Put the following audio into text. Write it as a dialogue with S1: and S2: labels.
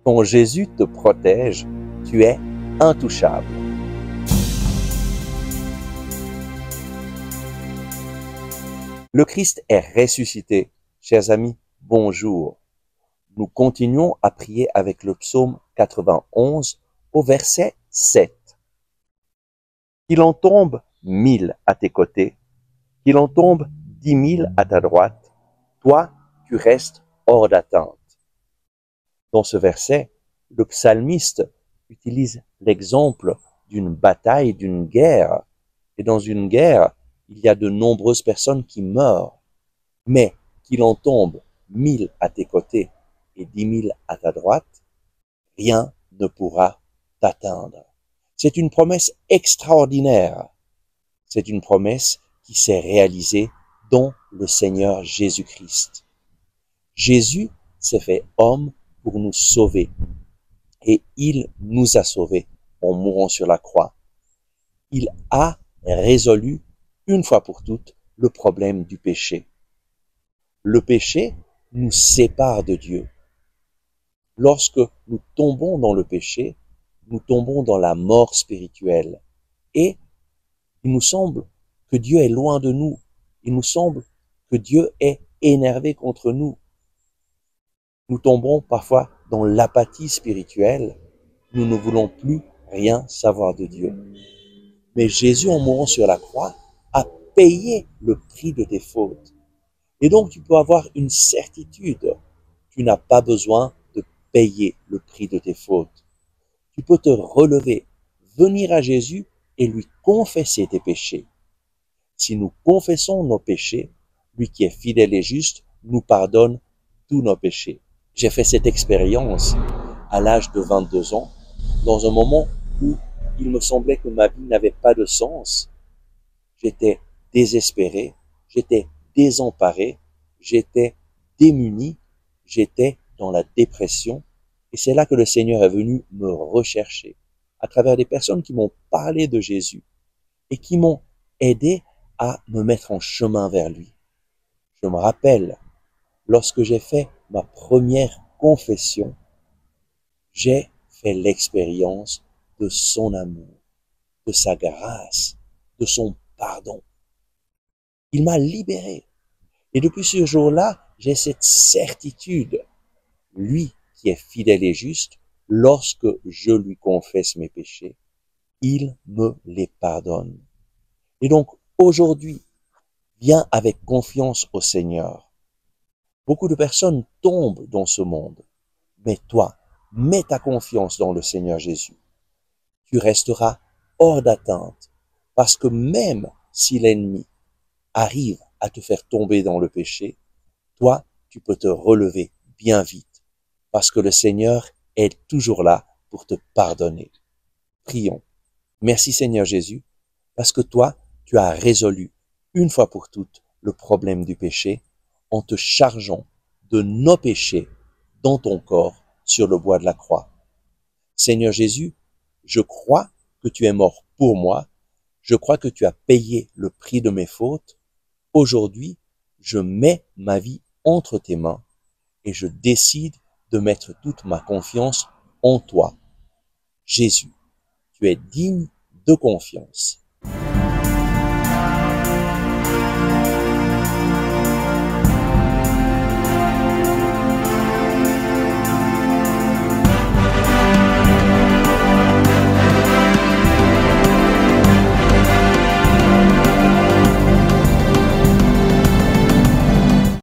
S1: Quand Jésus te protège, tu es intouchable. Le Christ est ressuscité. Chers amis, bonjour. Nous continuons à prier avec le psaume 91 au verset 7. Qu'il en tombe 1000 à tes côtés, qu'il en tombe 10 000 à ta droite, toi, tu restes hors d'atteinte. Dans ce verset, le psalmiste utilise l'exemple d'une bataille, d'une guerre. Et dans une guerre, il y a de nombreuses personnes qui meurent. Mais qu'il en tombe 1000 à tes côtés et 10 000 à ta droite, rien ne pourra t'atteindre. C'est une promesse extraordinaire. C'est une promesse qui s'est réalisée dans le Seigneur Jésus-Christ. Jésus s'est fait homme pour nous sauver. Et il nous a sauvés en mourant sur la croix. Il a résolu une fois pour toutes le problème du péché. Le péché nous sépare de Dieu. Lorsque nous tombons dans le péché, nous tombons dans la mort spirituelle. Et il nous semble que Dieu est loin de nous. Il nous semble que Dieu est énervé contre nous. Nous tombons parfois dans l'apathie spirituelle. Nous ne voulons plus rien savoir de Dieu. Mais Jésus, en mourant sur la croix, a payé le prix de tes fautes. Et donc, tu peux avoir une certitude. Tu n'as pas besoin de payer le prix de tes fautes. Tu peux te relever, venir à Jésus et lui confesser tes péchés. Si nous confessons nos péchés, lui qui est fidèle et juste nous pardonne tous nos péchés. J'ai fait cette expérience à l'âge de 22 ans, dans un moment où il me semblait que ma vie n'avait pas de sens. J'étais désespéré, j'étais désemparé, j'étais démuni, j'étais dans la dépression. Et c'est là que le Seigneur est venu me rechercher, à travers des personnes qui m'ont parlé de Jésus et qui m'ont aidé à me mettre en chemin vers lui. Je me rappelle, lorsque j'ai fait ma première confession, j'ai fait l'expérience de son amour, de sa grâce, de son pardon. Il m'a libéré. Et depuis ce jour-là, j'ai cette certitude. Lui qui est fidèle et juste, lorsque je lui confesse mes péchés, il me les pardonne. Et donc, aujourd'hui, viens avec confiance au Seigneur. Beaucoup de personnes tombent dans ce monde. Mais toi, mets ta confiance dans le Seigneur Jésus. Tu resteras hors d'atteinte, parce que même si l'ennemi arrive à te faire tomber dans le péché, toi, tu peux te relever bien vite, parce que le Seigneur est toujours là pour te pardonner. Prions. Merci Seigneur Jésus, parce que toi, tu as résolu une fois pour toutes le problème du péché en te chargeant de nos péchés dans ton corps sur le bois de la croix. Seigneur Jésus, je crois que tu es mort pour moi, je crois que tu as payé le prix de mes fautes. Aujourd'hui, je mets ma vie entre tes mains et je décide de mettre toute ma confiance en toi. Jésus, tu es digne de confiance.